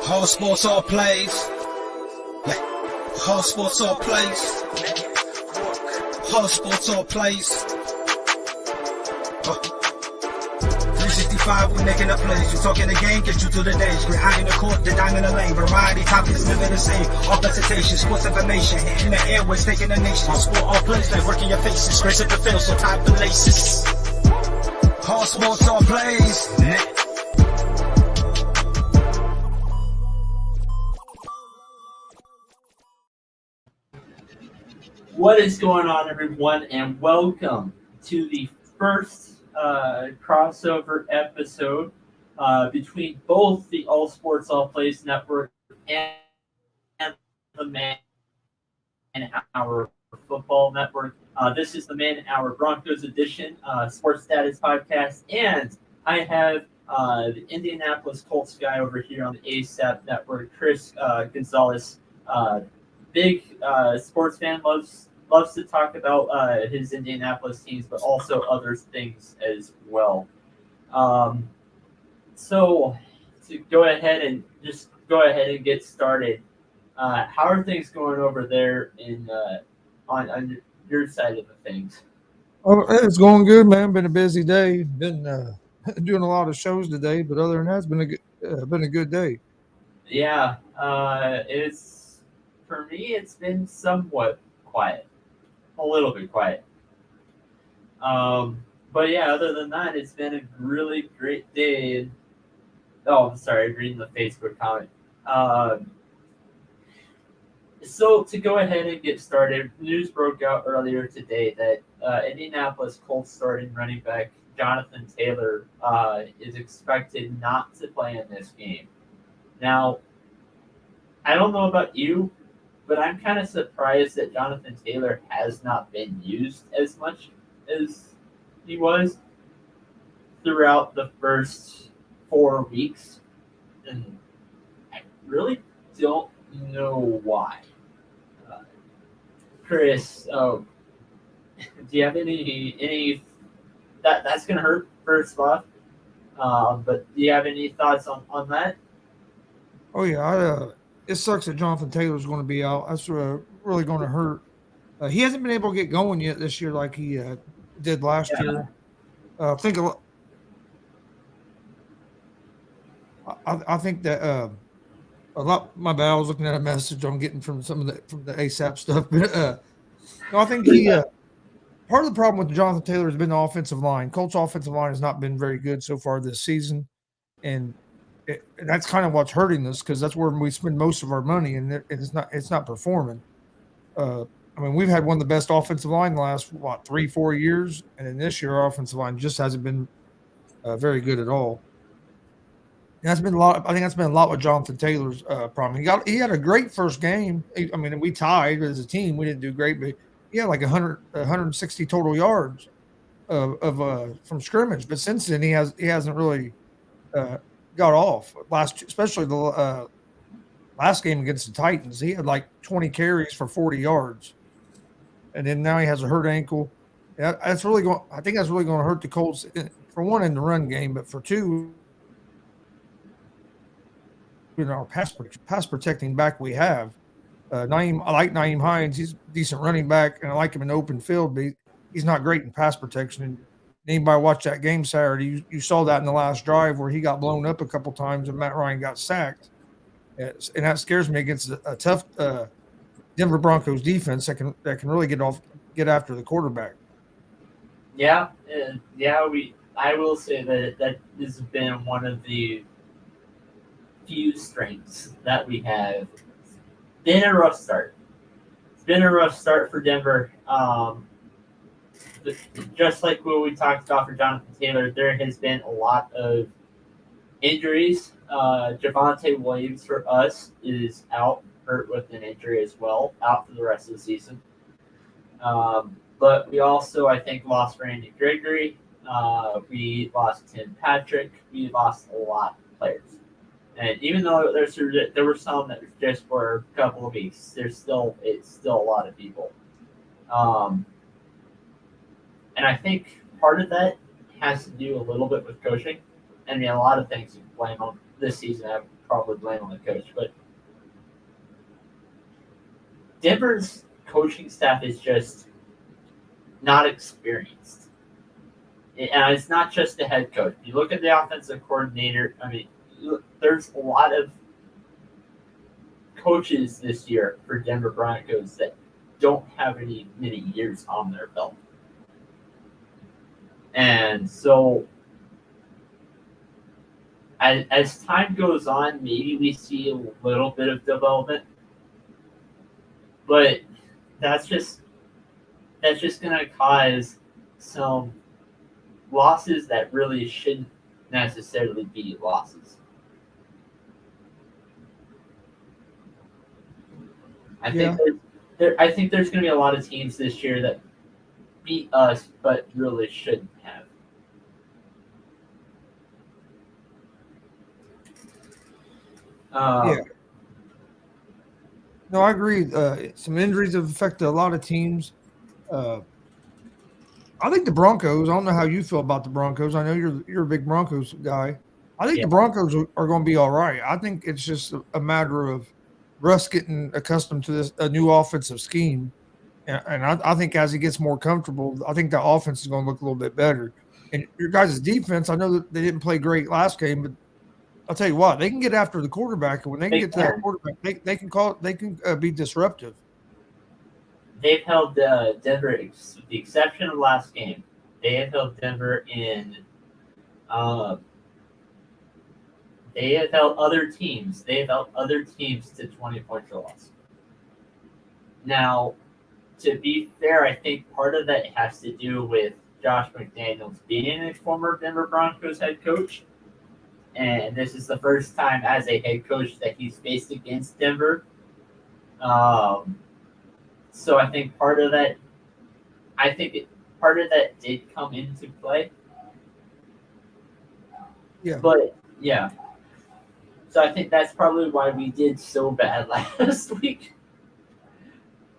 All sports, all plays. All sports, all plays. All sports, all plays. 365, we making a plays. You talking the game, get you to the days. We're high in the court, the dime in the lane. Variety topics, living the same. All presentation, sports information. Hitting the airways, taking the nation. All sport, all plays, like working your faces. Grace at the field, so tie the laces. All sports, all plays. What is going on, everyone, and welcome to the first crossover episode between both the All Sports All Plays Network and the Man Hour Football Network. This is the Man Hour Broncos edition, Sports Status Podcast, and I have the Indianapolis Colts guy over here on the ASAP Network, Chris Gonzalez. Big sports fan, loves to talk about his Indianapolis teams, but also other things as well. So to go ahead and get started, how are things going over there in on your side of the things? Oh, it's going good, man. Been a busy day. Been doing a lot of shows today, but other than that, it's been a good day. Yeah, for me, it's been somewhat quiet, a little bit quiet. But yeah, other than that, it's been a really great day. Oh, I'm sorry, reading the Facebook comment. So to go ahead and get started, news broke out earlier today that Indianapolis Colts starting running back Jonathan Taylor is expected not to play in this game. Now, I don't know about you, but I'm kind of surprised that Jonathan Taylor has not been used as much as he was throughout the first 4 weeks. And I really don't know why. Chris, do you have any that's going to hurt first off, but do you have any thoughts on that? Oh yeah, it sucks that Jonathan Taylor's going to be out. That's really going to hurt. He hasn't been able to get going yet this year like he did last year. I think I think that a lot. My bad. I was looking at a message I'm getting from from the ASAP stuff. But no, I think he part of the problem with Jonathan Taylor has been the offensive line. Colts offensive line has not been very good so far this season, and that's kind of what's hurting us because that's where we spend most of our money, and it's not performing. I mean, we've had one of the best offensive line the last 3-4 years, and in this year, our offensive line just hasn't been very good at all. And that's been a lot. I think that's been a lot with Jonathan Taylor's problem. He had a great first game. I mean, we tied as a team. We didn't do great, but he had like 160 total yards from scrimmage. But since then, he hasn't really got off. Especially the last game against the Titans, he had like 20 carries for 40 yards, and then now he has a hurt ankle. That's really going. I think that's really going to hurt the Colts for one in the run game, but for two, our pass protecting back we have. I like Naeem Hines. He's a decent running back, and I like him in open field, but he's not great in pass protection. And anybody watch that game Saturday, you saw that in the last drive where he got blown up a couple times and Matt Ryan got sacked. And that scares me against a tough Denver Broncos defense that can really get after the quarterback. Yeah. I will say that has been one of the few strengths that we have. It's been a rough start. It's been a rough start for Denver. Just like what we talked about for Jonathan Taylor, there has been a lot of injuries. Javonte Williams for us is hurt with an injury as well, out for the rest of the season. But we also, I think, lost Randy Gregory. We lost Tim Patrick. We lost a lot of players. And even though there were some that just for a couple of weeks, it's still a lot of people. And I think part of that has to do a little bit with coaching. I mean, a lot of things you blame on this season. I would probably blame on the coach, but Denver's coaching staff is just not experienced. And it's not just the head coach. You look at the offensive coordinator. I mean, there's a lot of coaches this year for Denver Broncos that don't have many years on their belt. And so as time goes on, maybe we see a little bit of development. But that's just going to cause some losses that really shouldn't necessarily be losses. I think there's going to be a lot of teams this year that beat us, but really shouldn't have. Yeah. No, I agree. Some injuries have affected a lot of teams. I think the Broncos. I don't know how you feel about the Broncos. I know you're a big Broncos guy. I think the Broncos are going to be all right. I think it's just a matter of Russ getting accustomed to a new offensive scheme, and I think as he gets more comfortable, I think the offense is going to look a little bit better. And your guys' defense, I know that they didn't play great last game, but I'll tell you what, they can get after the quarterback, and when they can get to that quarterback, they can be disruptive. They've held Denver, with the exception of last game. They have held Denver in. They have held other teams. They have held other teams to 20 points or less. Now, to be fair, I think part of that has to do with Josh McDaniels being a former Denver Broncos head coach. And this is the first time as a head coach that he's faced against Denver. So I think part of that did come into play. Yeah. But yeah. So I think that's probably why we did so bad last week.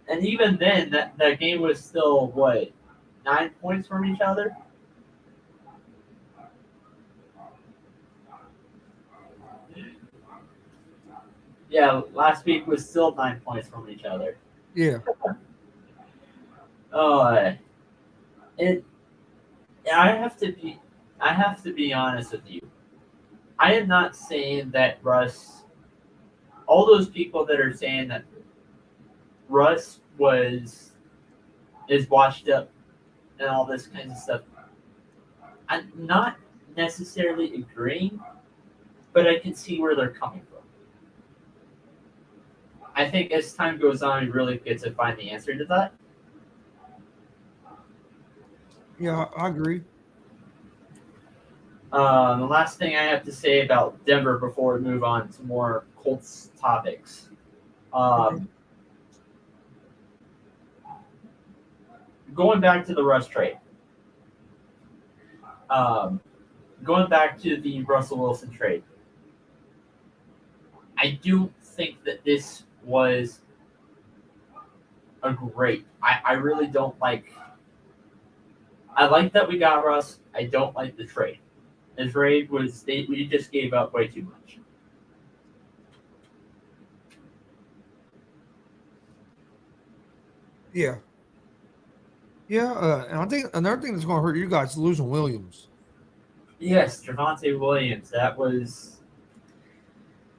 And even then, that game was still, 9 points from each other? Yeah, last week was still 9 points from each other. Yeah. I have to be honest with you. I am not saying that Russ. All those people that are saying that Russ is washed up and all this kind of stuff, I'm not necessarily agreeing, but I can see where they're coming from. I think as time goes on, we really get to find the answer to that. Yeah, I agree. The last thing I have to say about Denver before we move on to more Colts topics. Going back to the Russ trade. Going back to the Russell Wilson trade. I do think that this was a great. I really don't like. I like that we got Russ. I don't like the trade. The trade was we just gave up way too much. Yeah. Yeah, and I think another thing that's going to hurt you guys is losing Williams. Yes, Javonte Williams. That was.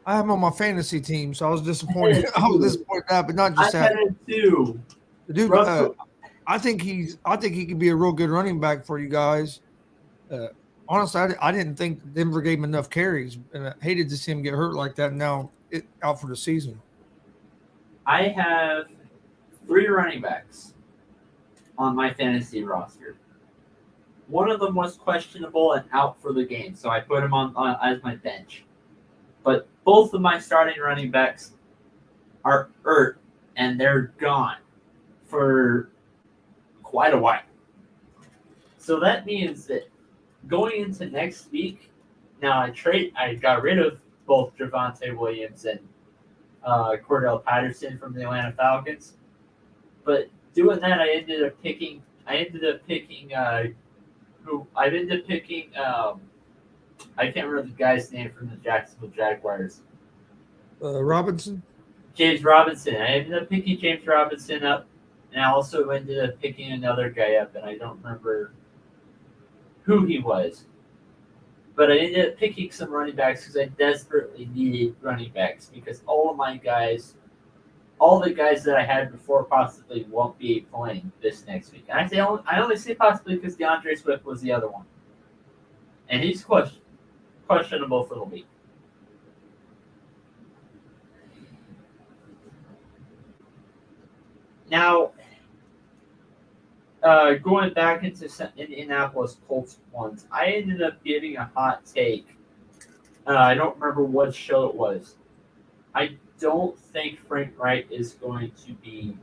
I have him on my fantasy team, so I was disappointed. I was disappointed that, but not just that. I had it too. Dude, I think he could be a real good running back for you guys. Honestly, I didn't think Denver gave him enough carries, and I hated to see him get hurt like that. And now out for the season. I have 3 running backs on my fantasy roster. One of them was questionable and out for the game, so I put him on as my bench. But both of my starting running backs are hurt, and they're gone for quite a while. So that means that going into next week, now I got rid of both Javonte Williams and Cordell Patterson from the Atlanta Falcons. But doing that, I ended up picking I can't remember the guy's name from the Jacksonville Jaguars. Robinson. James Robinson. I ended up picking James Robinson up, and I also ended up picking another guy up, and I don't remember who he was. But I ended up picking some running backs because I desperately needed running backs because all the guys that I had before possibly won't be playing this next week. And I only say possibly because DeAndre Swift was the other one, and he's questionable for the week. Now, going back into Indianapolis Colts ones, I ended up giving a hot take. I don't remember what show it was. I don't think Frank Wright is going to be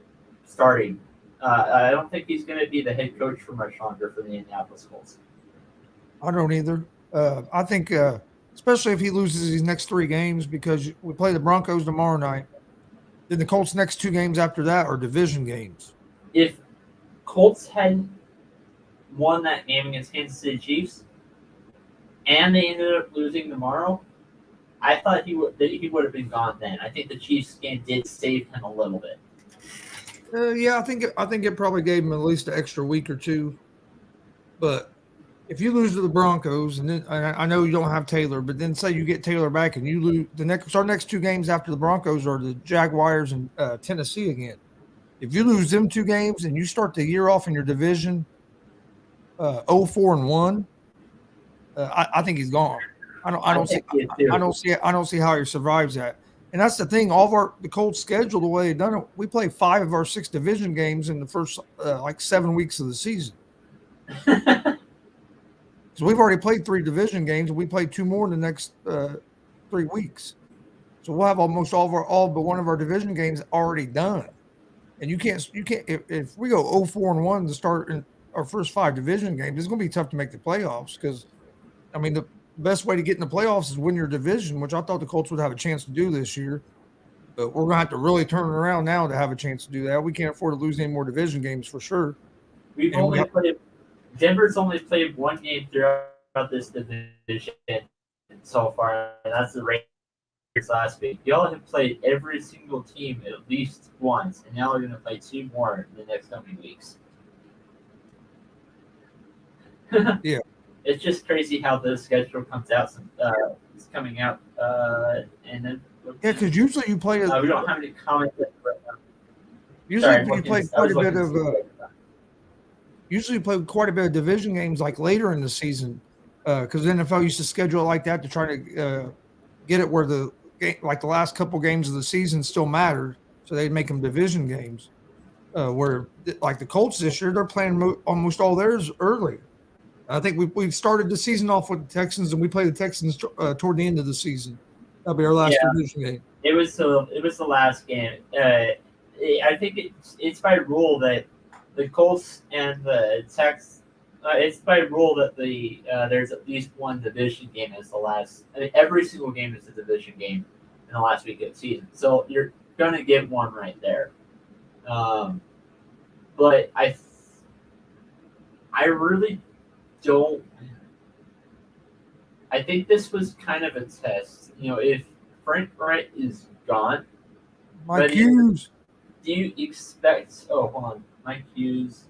starting. I don't think he's going to be the head coach for much longer for the Indianapolis Colts. I don't either. I think, especially if he loses these next 3 games, because we play the Broncos tomorrow night. Then the Colts' next 2 games after that are division games. If Colts hadn't won that game against Kansas City Chiefs, and they ended up losing tomorrow, I thought he would have been gone then. I think the Chiefs game did save him a little bit. Yeah, I think it probably gave him at least an extra week or 2. But if you lose to the Broncos, and then I know you don't have Taylor, but then say you get Taylor back and you lose our next 2 games after the Broncos are the Jaguars and Tennessee again. If you lose them 2 games and you start the year off in your division 0-4-1, I think he's gone. I don't see how he survives that. And that's the thing. All of the Colts schedule, the way they've done it, we play 5 of our 6 division games in the first 7 weeks of the season. So we've already played 3 division games, and we play 2 more in the next 3 weeks. So we'll have almost all but one of our division games already done. And you can't if we go 0-4-1 to start in our first 5 division games, it's going to be tough to make the playoffs because, I mean, the best way to get in the playoffs is win your division, which I thought the Colts would have a chance to do this year. But we're going to have to really turn it around now to have a chance to do that. We can't afford to lose any more division games for sure. Denver's only played 1 game throughout this division so far, and that's the Raiders last week. Y'all have played every single team at least once, and now we're going to play 2 more in the next coming weeks. Yeah. It's just crazy how the schedule comes out. It's coming out, and then because usually you play. We don't have any comments right now. Usually you play quite a bit of. Usually you play quite a bit of division games like later in the season, because the NFL used to schedule it like that to try to get it where the last couple games of the season still mattered, so they'd make them division games. Where like the Colts this year, they're playing almost all theirs early. I think we started the season off with the Texans, and we play the Texans toward the end of the season. That'll be our last division game. It was the last game. I think it's by rule that the Colts and the Texans. It's by rule that there's at least one division game as the last. I mean, every single game is a division game in the last week of the season, so you're gonna get one right there. But I really don't. I think this was kind of a test. If Frank Wright is gone, Mike Hughes. Do you expect? Oh, hold on, Mike Hughes.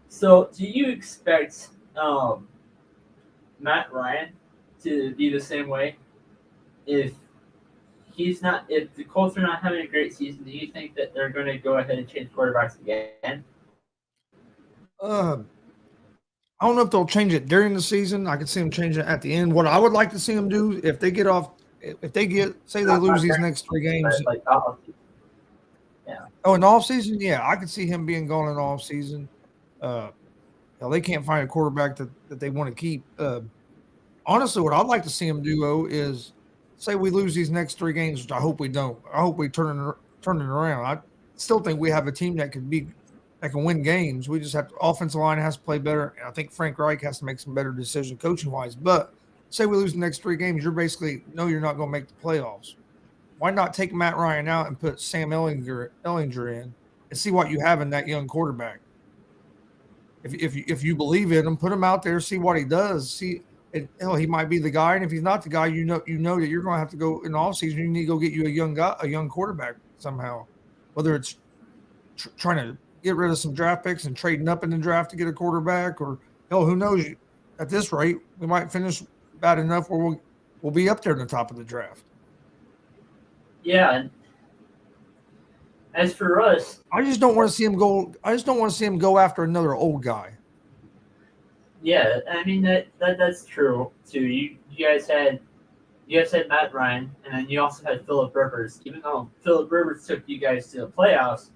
So do you expect Matt Ryan to be the same way? If the Colts are not having a great season, do you think that they're going to go ahead and change quarterbacks again? I don't know if they'll change it during the season. I could see them changing it at the end. What I would like to see them do if they lose these next 3 games. Oh, in the offseason? Yeah, I could see him being gone in the offseason. They can't find a quarterback that they want to keep. Honestly, what I'd like to see him do, is say we lose these next 3 games, which I hope we don't. I hope we turn it around. I still think we have a team that can win games. We just have offensive line has to play better. And I think Frank Reich has to make some better decisions coaching wise. But say we lose the next 3 games, you're basically you're not going to make the playoffs. Why not take Matt Ryan out and put Sam Ellinger in and see what you have in that young quarterback? if you believe in him, put him out there, see what he does. See, and hell, he might be the guy. And if he's not the guy, you know that you're going to have to go in the offseason. You need to go get you a young guy, a young quarterback somehow. Whether it's trying to get rid of some draft picks and trading up in the draft to get a quarterback, or hell, who knows? At this rate, we might finish bad enough where we'll be up there in the top of the draft. Yeah, and as for us, I just don't want to see him go. I just don't want to see him go after another old guy. yeah, I mean that's true too. You guys had Matt Ryan, and then you also had Phillip Rivers. Even though Phillip Rivers took you guys to the playoffs,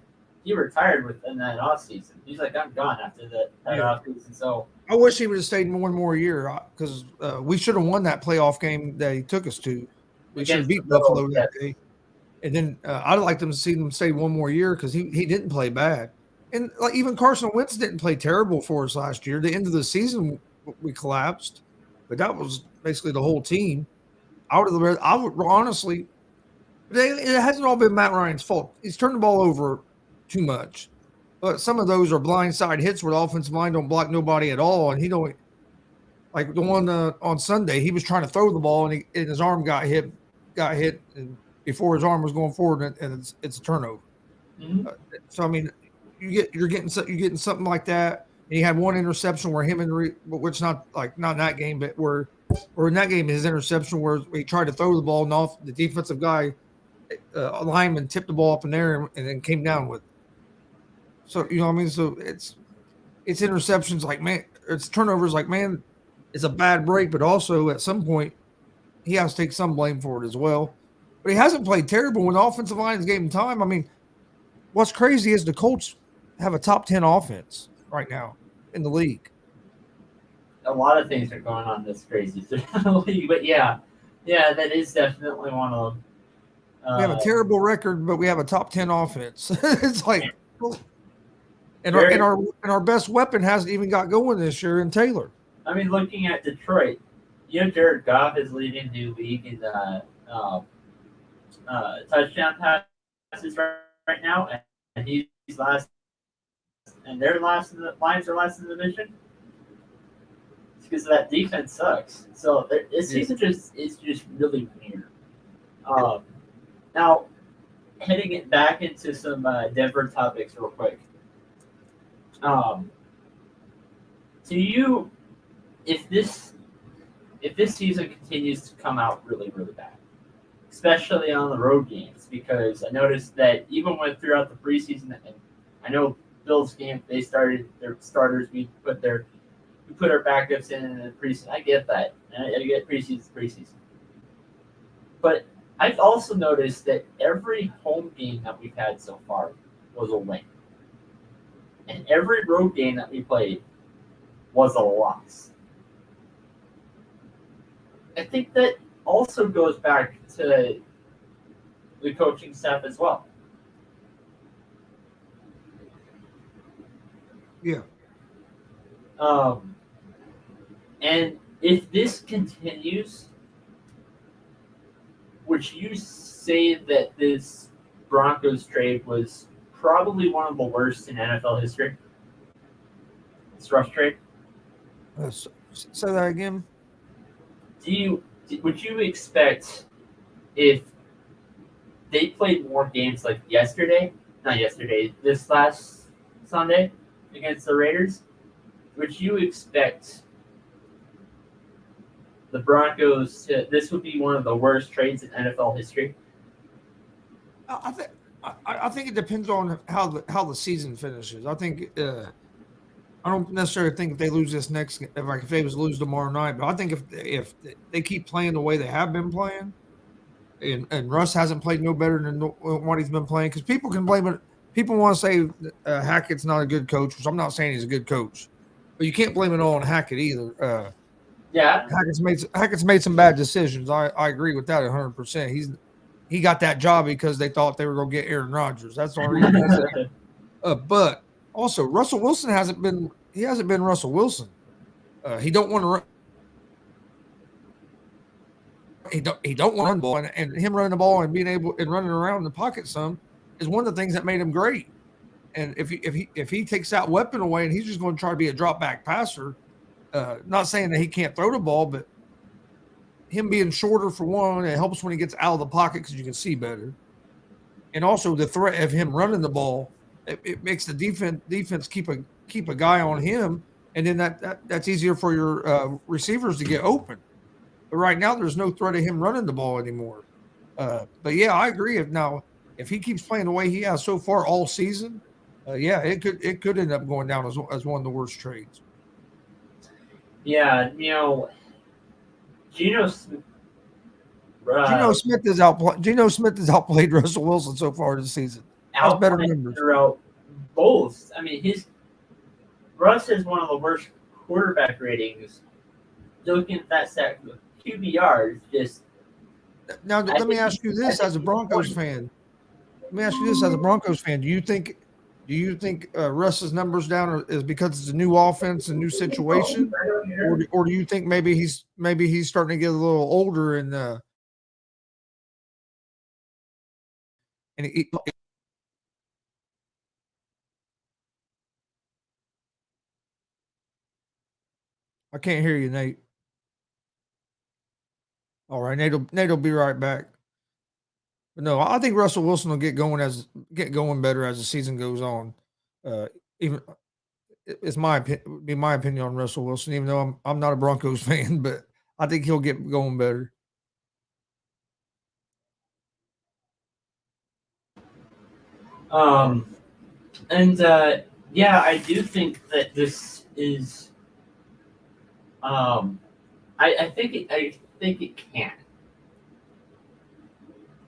he retired within that offseason. He's like, I'm gone after that offseason. So I wish he would have stayed one more year because we should have won that playoff game that he took us to. We should have beat Buffalo that day. And then I'd like them to see him stay one more year because he didn't play bad. And like even Carson Wentz didn't play terrible for us last year. The end of the season we collapsed, but that was basically the whole team. I would honestly, it hasn't all been Matt Ryan's fault. He's turned the ball over too much. But some of those are blindside hits where the offensive line don't block nobody at all, and he don't like the one on Sunday. He was trying to throw the ball, and his arm got hit, and before his arm was going forward, and it's a turnover. Mm-hmm. So I mean, you're getting something like that. And he had one interception where him and which not in that game, but or in that game his interception where he tried to throw the ball and off the defensive guy, a lineman tipped the ball up in there and then came down with it. So you know what I mean. So it's interceptions like man, it's turnovers like man, it's a bad break, but also at some point he has to take some blame for it as well. But he hasn't played terrible when the offensive line is giving time. I mean, what's crazy is the Colts have a top 10 offense right now in the league. A lot of things are going on that's crazy through the league, but yeah, that is definitely one of them. We have a terrible record, but we have a top 10 offense. It's like, and our best weapon hasn't even got going this year in Taylor. I mean, looking at Detroit, Jared Goff is leading the league in touchdown passes right now, and he's last, and they're last. Lions are last in the division. It's because that defense sucks. So this season is just really weird. Now, heading it back into some Denver topics real quick. Do you, if this season continues to come out really, really bad, especially on the road games, because I noticed that even throughout the preseason, and I know Bills game, they started their starters, we put our backups in the preseason. I get that. I get preseason. But I've also noticed that every home game that we've had so far was a win. And every road game that we played was a loss. I think that also goes back to the coaching staff as well. Yeah. And if this continues, would you say that this Broncos trade was probably one of the worst in NFL history? This rush trade? Say that again. Would you expect if they played more games like this last Sunday against the Raiders, would you expect the Broncos this would be one of the worst trades in NFL history? I think it depends on how the season finishes. I think I don't necessarily think if they lose this next, if they lose tomorrow night, but I think if they keep playing the way they have been playing, and Russ hasn't played no better than what he's been playing, because people can blame it. People want to say Hackett's not a good coach, which I'm not saying he's a good coach, but you can't blame it all on Hackett either. Yeah, Hackett's made some bad decisions. I agree with that 100%. He got that job because they thought they were going to get Aaron Rodgers. That's the only reason. But also, Russell Wilson hasn't been Russell Wilson. He don't want to run. He don't want to run the ball, and him running the ball and being able and running around in the pocket some is one of the things that made him great. And if he takes that weapon away and he's just going to try to be a drop back passer, not saying that he can't throw the ball, but him being shorter for one, it helps when he gets out of the pocket because you can see better. And also the threat of him running the ball, it makes the defense keep a guy on him, and then that's easier for your receivers to get open. But right now, there's no threat of him running the ball anymore. But yeah, I agree. If he keeps playing the way he has so far all season, yeah, it could end up going down as one of the worst trades. Yeah, Geno Geno Smith has outplayed Russell Wilson so far this season. That's better numbers throughout both. I mean, Russ has one of the worst quarterback ratings. Looking at that stat, QBR is just. Now, let me ask you this as a Broncos fan. Do you think Russ's numbers down is because it's a new offense, a new situation, or do you think maybe he's starting to get a little older and I can't hear you, Nate. All right, Nate will be right back. But no, I think Russell Wilson will get going better as the season goes on. Even it's my opinion on Russell Wilson, even though I'm not a Broncos fan, but I think he'll get going better. Yeah, I do think that this is. I think it can.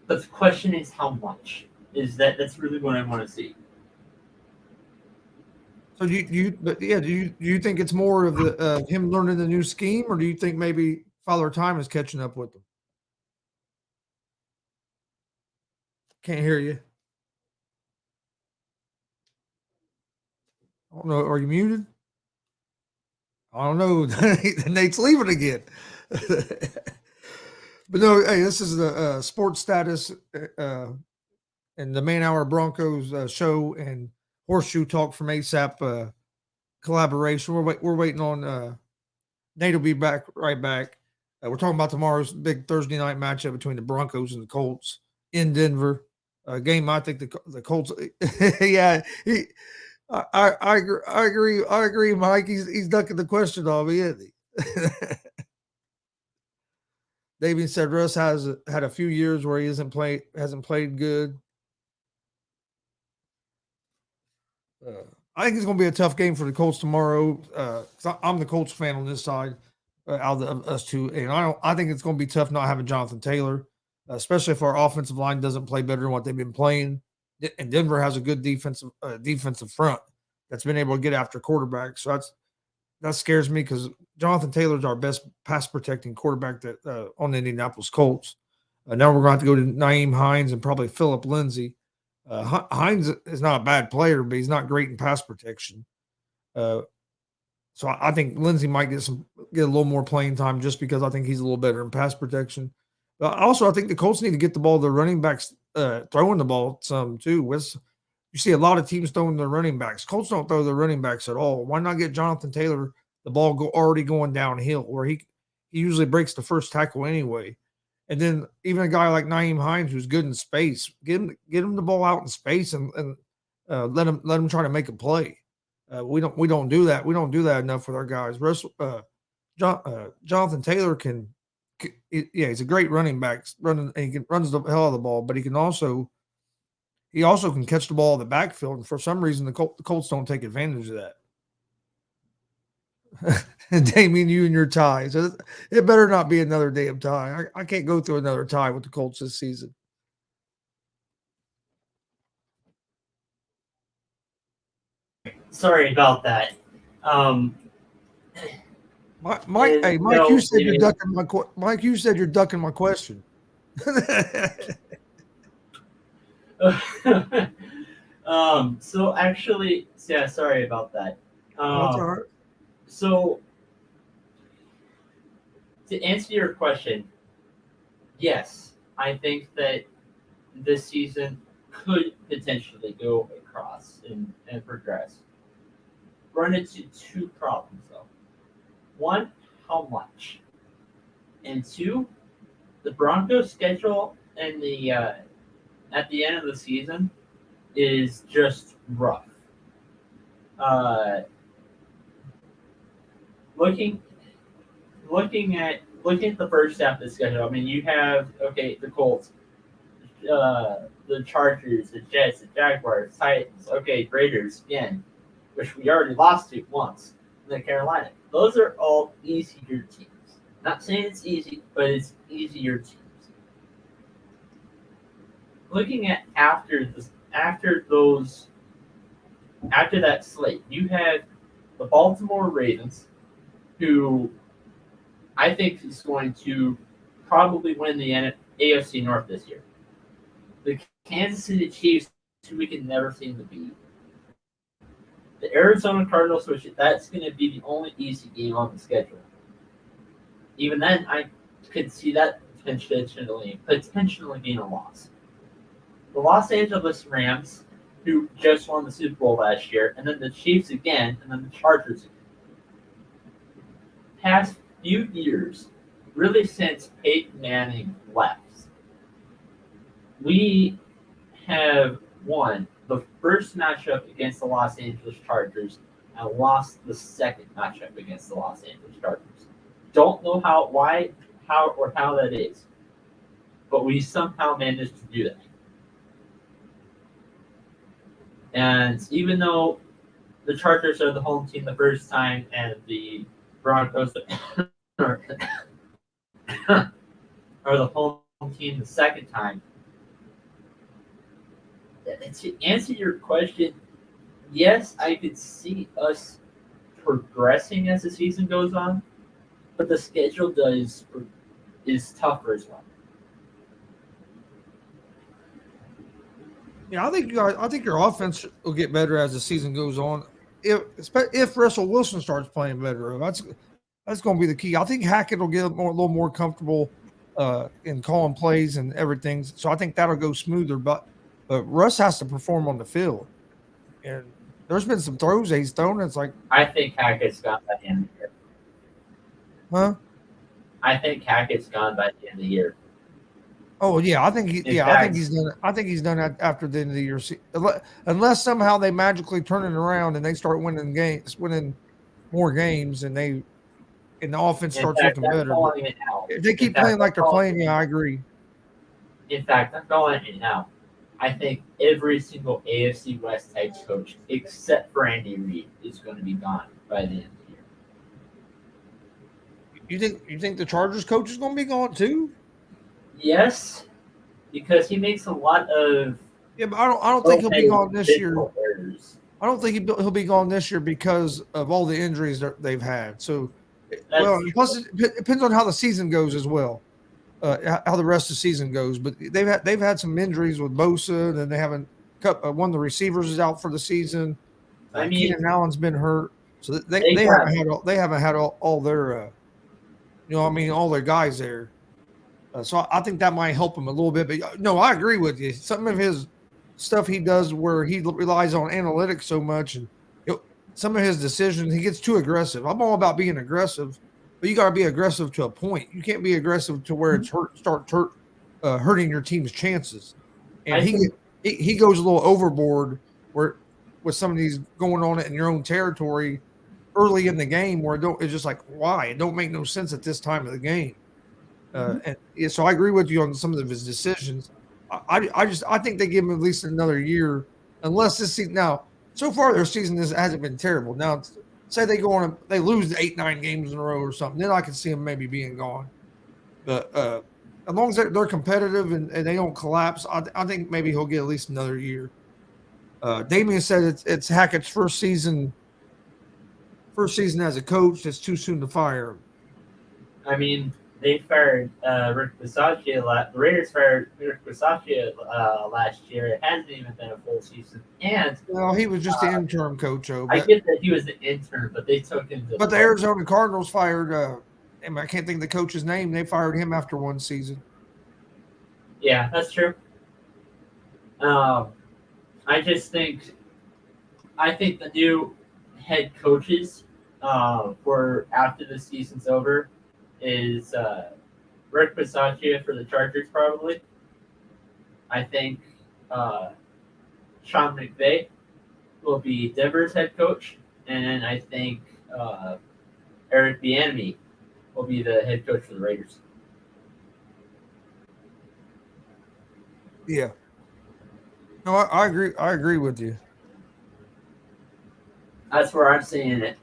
But the question is how much. That's really what I want to see. So do you think it's more of the him learning the new scheme, or do you think maybe Father Time is catching up with him? Can't hear you. I don't know. Are you muted? I don't know. Nate's leaving again. But no, hey, this is the sports status and the Man Hour Broncos show and Horseshoe Talk from ASAP collaboration. We're waiting on Nate will be right back. We're talking about tomorrow's big Thursday night matchup between the Broncos and the Colts in Denver. Game I think the Colts. Yeah, I agree, Mike. He's ducking the question on me, isn't he? Davian said Russ has had a few years where he hasn't played good. I think it's going to be a tough game for the Colts tomorrow. I'm the Colts fan on this side, out of us two, and I think it's going to be tough not having Jonathan Taylor, especially if our offensive line doesn't play better than what they've been playing. And Denver has a good defensive front that's been able to get after quarterbacks. So that scares me because Jonathan Taylor's our best pass protecting quarterback on the Indianapolis Colts. Now we're going to have to go to Nyheim Hines and probably Phillip Lindsay. Hines is not a bad player, but he's not great in pass protection. So I think Lindsay might get a little more playing time just because I think he's a little better in pass protection. But also, I think the Colts need to get the ball to their running backs throwing the ball some too. You see a lot of teams throwing their running backs. Colts don't throw their running backs at all. Why not get Jonathan Taylor the ball already going downhill where he usually breaks the first tackle anyway? And then even a guy like Nyheim Hines who's good in space, get him the ball out in space and let him try to make a play. We don't do that. We don't do that enough with our guys. Jonathan Taylor he's a great running back. He runs the hell of the ball, but he also can catch the ball in the backfield. And for some reason, the Colts don't take advantage of that. Damien, you and your ties. It better not be another damn tie. I can't go through another tie with the Colts this season. Sorry about that. Mike, you said you're ducking my Mike. You said you're ducking my question. So actually, yeah, sorry about that. That's all right. So to answer your question, yes, I think that this season could potentially go across and progress. Run into two problems though. One, how much? And two, the Broncos schedule and the at the end of the season is just rough. Uh, looking looking at the first half of the schedule, I mean, you have the Colts, the Chargers, the Jets, the Jaguars, Titans, Raiders again, which we already lost to once, and then Carolina. Those are all easier teams. Not saying it's easy, but it's easier teams. Looking at after that slate, you have the Baltimore Ravens, who I think is going to probably win the AFC North this year. The Kansas City Chiefs, who we can never seem to beat. The Arizona Cardinals, which that's going to be the only easy game on the schedule. Even then, I could see that potentially being a loss. The Los Angeles Rams, who just won the Super Bowl last year, and then the Chiefs again, and then the Chargers again. Past few years, really since Peyton Manning left, we have won the first matchup against the Los Angeles Chargers and lost the second matchup against the Los Angeles Chargers. Don't know how that is, but we somehow managed to do that. And even though the Chargers are the home team the first time and the Broncos are the home team the second time, to answer your question, yes, I could see us progressing as the season goes on, but the schedule is tougher as well. Yeah, I think your offense will get better as the season goes on. If Russell Wilson starts playing better, that's going to be the key. I think Hackett will get a little more comfortable in calling plays and everything. So I think that'll go smoother. But Russ has to perform on the field, and there's been some throws that he's thrown. It's like I think Hackett's gone by the end of the year. Huh? I think Hackett's gone by the end of the year. Oh yeah, I think he's done. I think he's done that after the end of the year, unless somehow they magically turn it around and they start winning more games, and the offense starts looking better. If they keep playing like they're playing, yeah, I agree. In fact, I'm calling it now. I think every single AFC West head coach, except for Andy Reid, is going to be gone by the end of the year. You think the Chargers coach is going to be gone too? Yes, because he makes a lot of. Yeah, but I don't think he'll be gone this year. I don't think he'll be gone this year because of all the injuries that they've had. So, plus it depends on how the season goes as well, how the rest of the season goes. But they've had some injuries with Bosa, and they haven't one of the receivers is out for the season. I mean, Keenan Allen's been hurt, so they haven't had all their all their guys there. So I think that might help him a little bit. But no, I agree with you. Some of his stuff he does where he relies on analytics so much, and some of his decisions, he gets too aggressive. I'm all about being aggressive, but you got to be aggressive to a point. You can't be aggressive to where it's hurting your team's chances. And he goes a little overboard where with some of these going on in your own territory early in the game where it's just like, why? It don't make no sense at this time of the game. And so I agree with you on some of his decisions. I think they give him at least another year, unless this season. Now, so far their season hasn't been terrible. Now, say they lose 8-9 games in a row or something, then I can see them maybe being gone. But as long as they're competitive and they don't collapse, I think maybe he'll get at least another year. Damian said it's Hackett's first season as a coach. It's too soon to fire him. I mean, they fired Rick Bisaccia. The Raiders fired Rick Bisaccia last year. It hasn't even been a full season. And he was just the interim coach. I get that he was the intern, but they took him to. But the Arizona Cardinals fired. I can't think of the coach's name. They fired him after one season. Yeah, that's true. I just think I think the new head coaches for after the season's over is Rick Bisaccia for the Chargers, probably. I think uh, Sean McVay will be Denver's head coach, and then I think uh, Eric Bieniemy will be the head coach for the Raiders. Yeah. No, I agree. I agree with you. That's where I'm seeing it.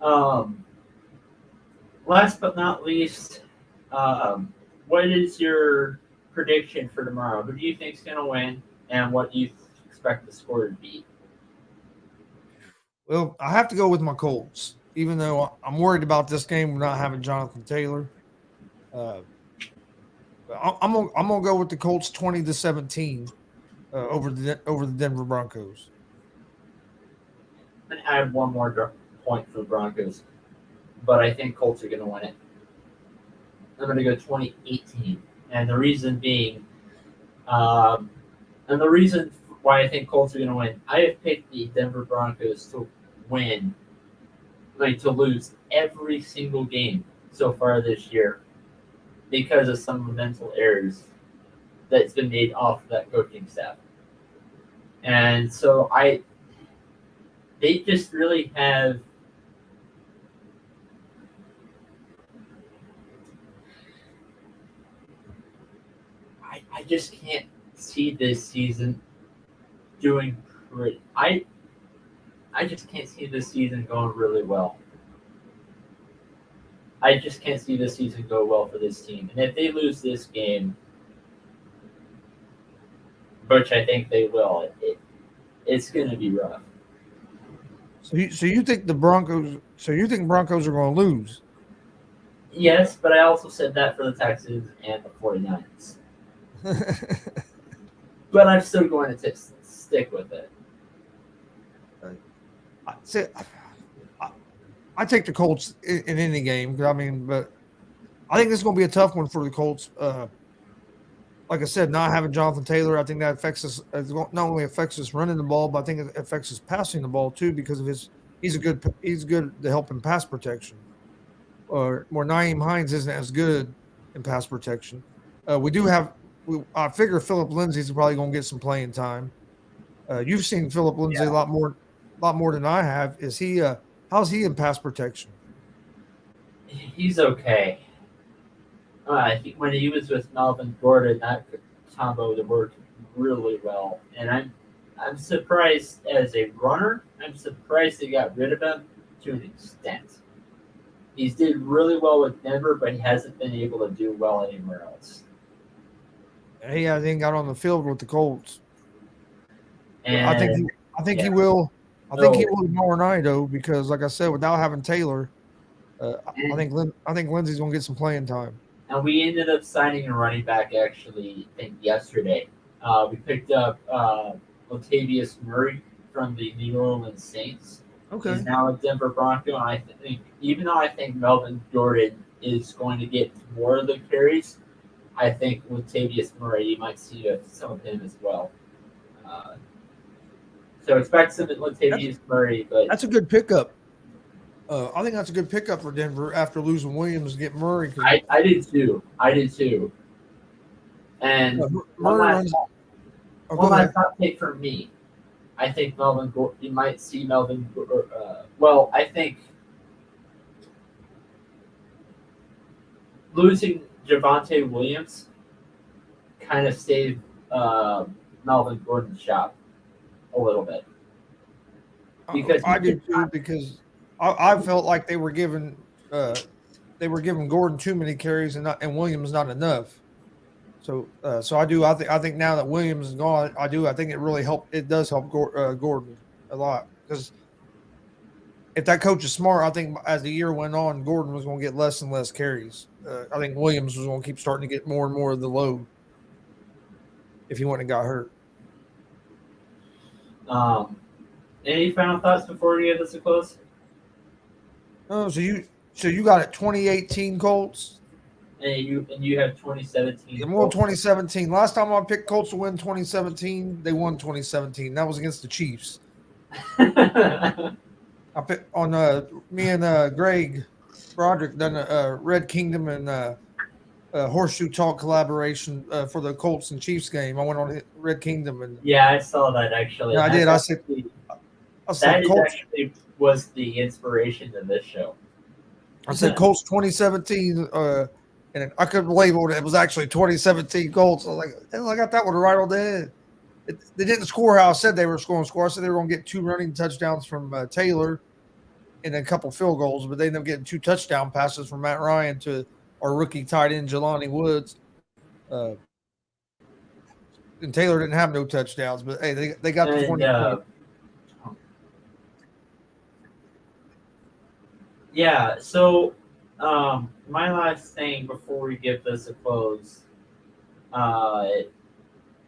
Um, Last but not least, um, what is your prediction for tomorrow? Who do you think is going to win, and what do you expect the score to be? Well, I have to go with my Colts, even though I'm worried about this game not having Jonathan Taylor. Uh, I'm gonna go with the Colts 20-17 over the Denver Broncos. I'm going to add one more point for the Broncos, but I think Colts are going to win it. I'm going to go 2018, and the reason being, um, and the reason why I think Colts are going to win, I have picked the Denver Broncos to win, like to lose every single game so far this year because of some mental errors that's been made off of that coaching staff. And so they just really have I just can't see this season doing pretty. I just can't see this season going really well. I just can't see this season go well for this team. And if they lose this game, which I think they will, it's going to be rough. So you think the Broncos? So you think Broncos are going to lose? Yes, but I also said that for the Texans and the 49ers. But I'm still going to stick with it. I take the Colts in any game. I mean, but I think this is going to be a tough one for the Colts. Like I said, not having Jonathan Taylor, I think that affects us. Not only affects us running the ball, but I think it affects us passing the ball too because of he's good to help in pass protection. Or more Naeem Hines isn't as good in pass protection. We do have. I figure Philip Lindsay's probably going to get some playing time. You've seen Philip Lindsay a lot more than I have. Is he? How's he in pass protection? He's okay. When he was with Melvin Gordon, that combo worked really well, and I'm surprised as a runner. I'm surprised they got rid of him to an extent. He's did really well with Denver, but he hasn't been able to do well anywhere else. He hasn't got on the field with the Colts. And I think he will. I think he will tomorrow night though, because like I said, without having Taylor, I think Lindsay's gonna get some playing time. And we ended up signing a running back actually, I think yesterday. We picked up Latavius Murray from the New Orleans Saints. Okay. He's now a Denver Bronco, and I think even though I think Melvin Gordon is going to get more of the carries, I think Latavius Murray, you might see some of him as well. So expect some Latavius Murray, but that's a good pickup. I think that's a good pickup for Denver after losing Williams to get Murray. I did too. And one last hot take from me. I think you might see Melvin. I think losing Javonte Williams kind of saved Melvin Gordon's shot a little bit. Because I do too, because I felt like they were giving Gordon too many carries and Williams not enough. So I do. I think now that Williams is gone, I think it really helped. It does help Gordon a lot because if that coach is smart, I think as the year went on, Gordon was going to get less and less carries. I think Williams was going to keep starting to get more and more of the load if he wouldn't have got hurt. Any final thoughts before we get this a close? Oh, so you got it 2018 Colts? And you have 2017. They won 2017. Last time I picked Colts to win 2017, they won 2017. That was against the Chiefs. I picked on me and Greg Broderick done a Red Kingdom and Horseshoe Talk collaboration for the Colts and Chiefs game. I went on Red Kingdom and Yeah, I saw that actually. I did. I said Colts. Actually was the inspiration to this show. I said Colts 2017, and I couldn't believe it was actually 2017 Colts. I was like, hell, I got that one right on the head. They didn't score how I said they were going to score. I said they were going to get 2 running touchdowns from Taylor and a couple field goals, but they ended up getting 2 touchdown passes from Matt Ryan to our rookie tight end, Jelani Woods. And Taylor didn't have no touchdowns, but hey, they got the 20 points. Yeah, so my last thing before we give this a close,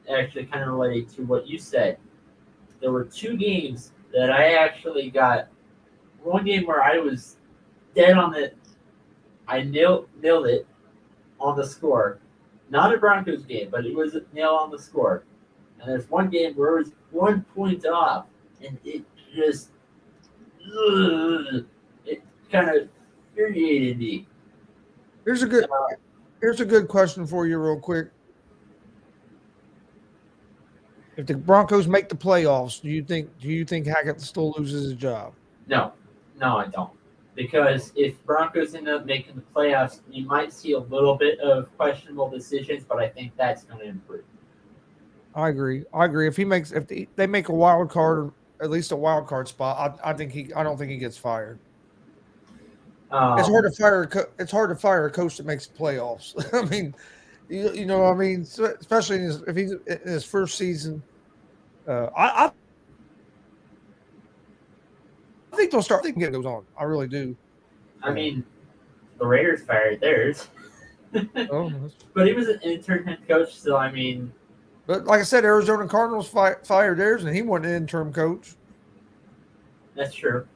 actually kind of related to what you said. There were 2 games that I actually got. One game where I was dead on it. I nailed it on the score. Not a Broncos game, but it was a nail on the score. And there's one game where it was 1 point off, and it just it kind of infuriated me. Here's a good question for you, real quick. If the Broncos make the playoffs, do you think Hackett still loses his job? No, I don't. Because if Broncos end up making the playoffs, you might see a little bit of questionable decisions, but I think that's going to improve. I agree. If they make a wild card, at least a wild card spot, I don't think he gets fired. It's hard to fire a coach that makes playoffs. I mean, you know what I mean, especially if he's in his first season. I think they'll start thinking it goes on. I really do. I mean, the Raiders fired theirs. But he was an intern head coach, so I mean. But like I said, Arizona Cardinals fired theirs, and he wasn't an interim coach. That's true.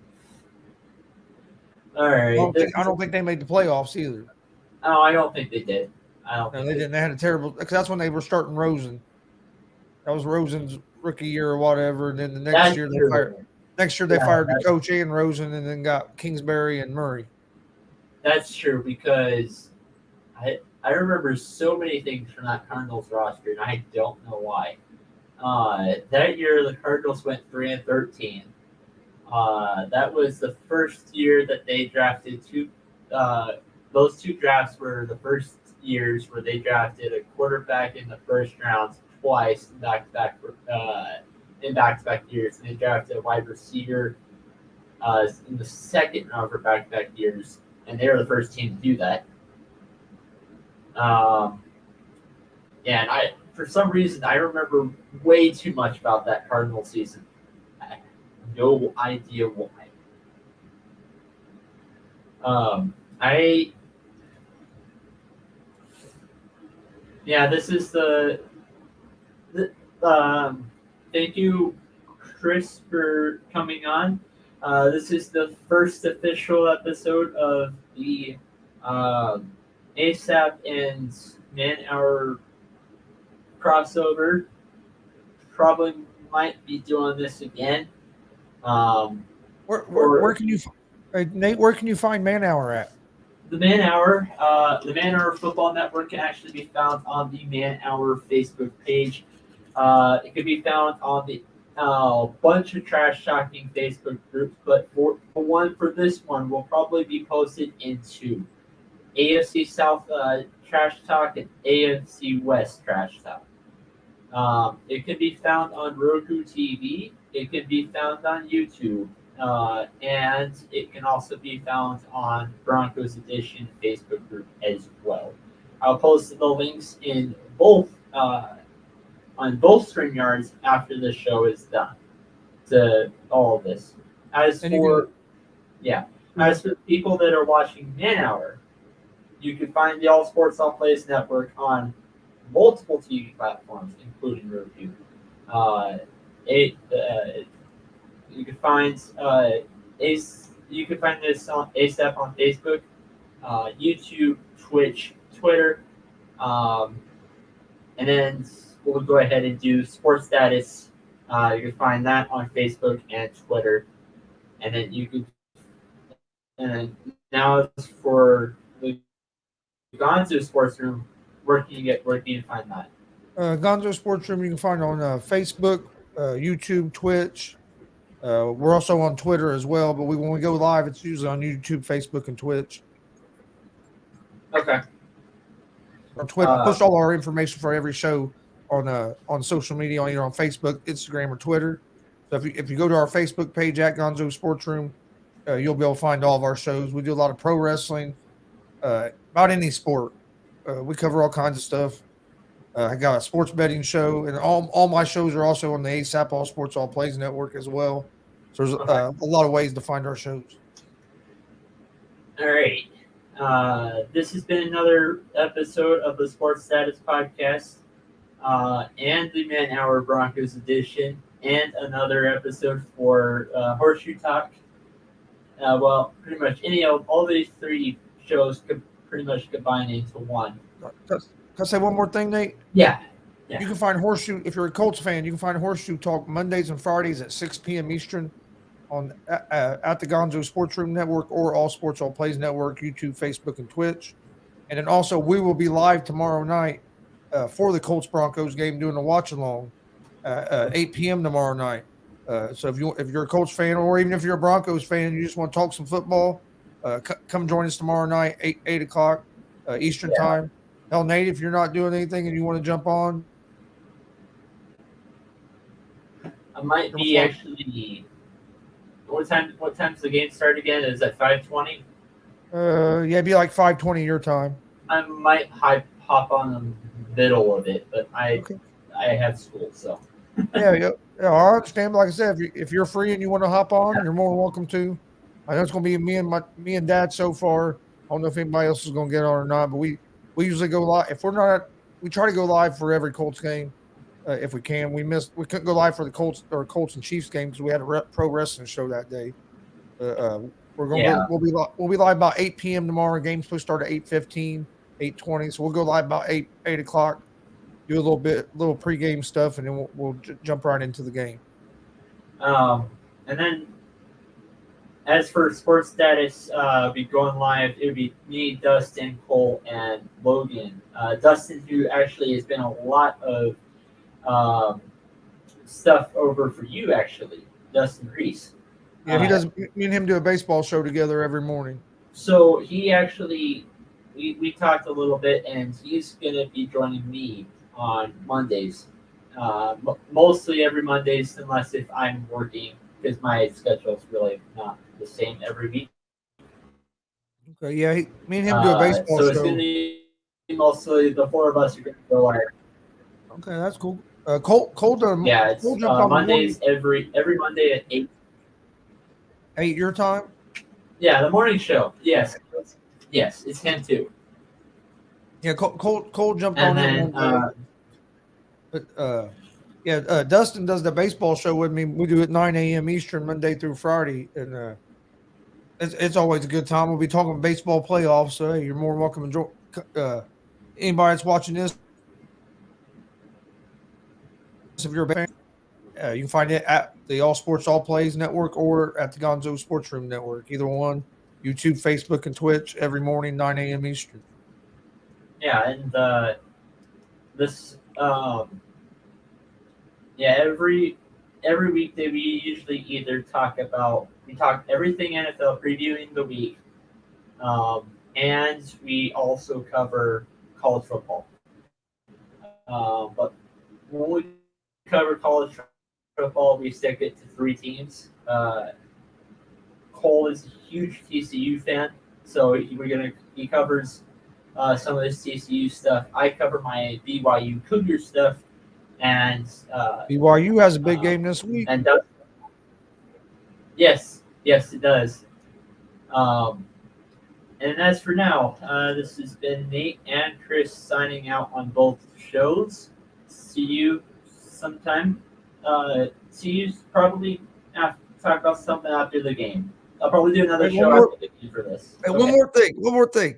All right. I don't think they made the playoffs either. Oh, I don't think they did. They didn't. They had a terrible. Because that's when they were starting Rosen. That was Rosen's rookie year or whatever, and then the next year they fired. Next year they fired the coach and Rosen, and then got Kingsbury and Murray. That's true because I remember so many things from that Cardinals roster, and I don't know why. That year the Cardinals went 3-13. That was the first year that they drafted 2. Those 2 drafts were the first years where they drafted a quarterback in the first round twice in back-to-back years, and they drafted a wide receiver in the second round for back-to-back years, and they were the first team to do that. And for some reason, I remember way too much about that Cardinal season. I have no idea why. This is thank you, Chris, for coming on. This is the first official episode of the ASAP and Man Hour crossover. Probably might be doing this again. Where can you, Nate? Where can you find Man Hour at? The Man Hour Football Network can actually be found on the Man Hour Facebook page. It can be found on the bunch of trash talking Facebook groups, but for this one will probably be posted into AFC South Trash Talk and AFC West Trash Talk. It can be found on Roku TV. It can be found on YouTube. And it can also be found on Broncos Edition Facebook group as well. I'll post the links in both on both StreamYards after the show is done to all of this. As for people that are watching Man Hour, you can find the All Sports All Plays Network on multiple TV platforms, including Roku. You can find this on ASAP on Facebook, YouTube, Twitch, Twitter. And then we'll go ahead and do sports status. You can find that on Facebook and Twitter. And then you can. And then now it's for the Gonzo Sports Room. Where can you find that? Gonzo Sports Room you can find on Facebook, YouTube, Twitch. We're also on Twitter as well, but when we go live, it's usually on YouTube, Facebook, and Twitch. Okay. On Twitter, I post all our information for every show on social media, either on Facebook, Instagram, or Twitter. So if you go to our Facebook page at Gonzo Sports Room, you'll be able to find all of our shows. We do a lot of pro wrestling, about any sport. We cover all kinds of stuff. I got a sports betting show, and all my shows are also on the ASAP All Sports All Plays Network as well. So there's a lot of ways to find our shows. All right. This has been another episode of the Sports Status Podcast and the Man Hour Broncos edition, and another episode for Horseshoe Talk. Well, pretty much all these three shows could pretty much combine into one. Can I say one more thing, Nate? Yeah. You can find Horseshoe, if you're a Colts fan, you can find Horseshoe Talk Mondays and Fridays at 6 p.m. Eastern on at the Gonzo Sports Room Network or All Sports All Plays Network, YouTube, Facebook, and Twitch. And then also we will be live tomorrow night for the Colts Broncos game doing a watch along 8 p.m. tomorrow night. So if you're a Colts fan, or even if you're a Broncos fan, you just want to talk some football, come join us tomorrow night, 8 o'clock Eastern time. Hell, Nate, if you're not doing anything and you want to jump on, I might be actually. What time's the game start again? Is that 5:20? It'd be like 5:20 your time. I might hop on the middle of it, but I have school, so. yeah, I understand. But like I said, if you're free and you want to hop on, you're more than welcome to. I know it's going to be me and Dad so far. I don't know if anybody else is going to get on or not, but we usually go live. If we're not, we try to go live for every Colts game if we can. We couldn't go live for the Colts and Chiefs game because we had a pro wrestling show that day. We'll be live about 8 p.m. tomorrow. Game's supposed to start at 8:15, 8:20. So we'll go live about 8 o'clock. Do a little pregame stuff, and then we'll jump right into the game. And then, as for sports status, be going live. It would be me, Dustin, Cole, and Logan. Dustin, who actually has been a lot of stuff over for you, actually, Dustin Reese. Yeah, he does. Me and him do a baseball show together every morning. So he actually, we talked a little bit, and he's gonna be joining me on Mondays, mostly every Mondays, unless if I'm working, because my schedule is really not the same every week. Okay, yeah, me and him do a baseball show. So it's gonna be mostly the four of us are gonna go live. Okay, that's cool. Cole done. Yeah, it's Mondays every Monday at 8. 8 your time? Yeah, the morning show. Yes, it's him too. Yeah, Cole jumped and on in. But Dustin does the baseball show with me. We do it 9 a.m. Eastern Monday through Friday, and it's always a good time. We'll be talking baseball playoffs. So hey, you're more than welcome to join. Anybody that's watching this, if you're a fan, you can find it at the All Sports All Plays Network or at the Gonzo Sports Room Network. Either one, YouTube, Facebook, and Twitch every morning, 9 a.m. Eastern. Yeah, and this every weekday we usually either talk everything NFL, previewing the week, and we also cover college football. But when we cover college football, we stick it to 3 teams. Cole is a huge TCU fan, so he covers some of this TCU stuff. I cover my BYU Cougar stuff, and BYU has a big game this week. And yes, it does. And as for now, this has been Nate and Chris signing out on both shows. See you sometime. See you probably talk about something after the game. I'll probably do another show after the game for this. Hey, okay. One more thing.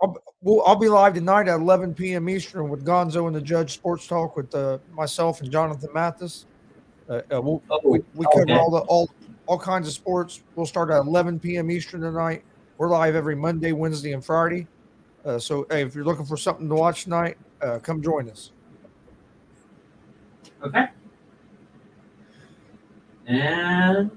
I'll be live tonight at 11 p.m. Eastern with Gonzo and the Judge Sports Talk with myself and Jonathan Mathis. We cover Okay. all kinds of sports. We'll start at 11 p.m. Eastern tonight. We're live every Monday, Wednesday, and Friday. So hey, if you're looking for something to watch tonight, come join us. Okay. And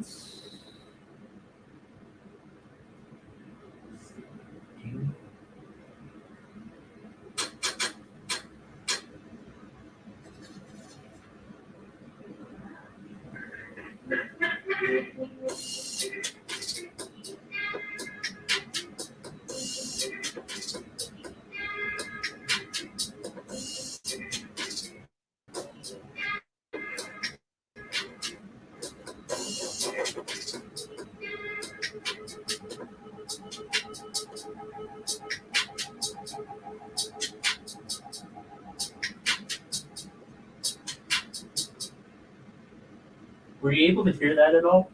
were you able to hear that at all?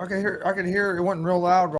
I can hear it wasn't real loud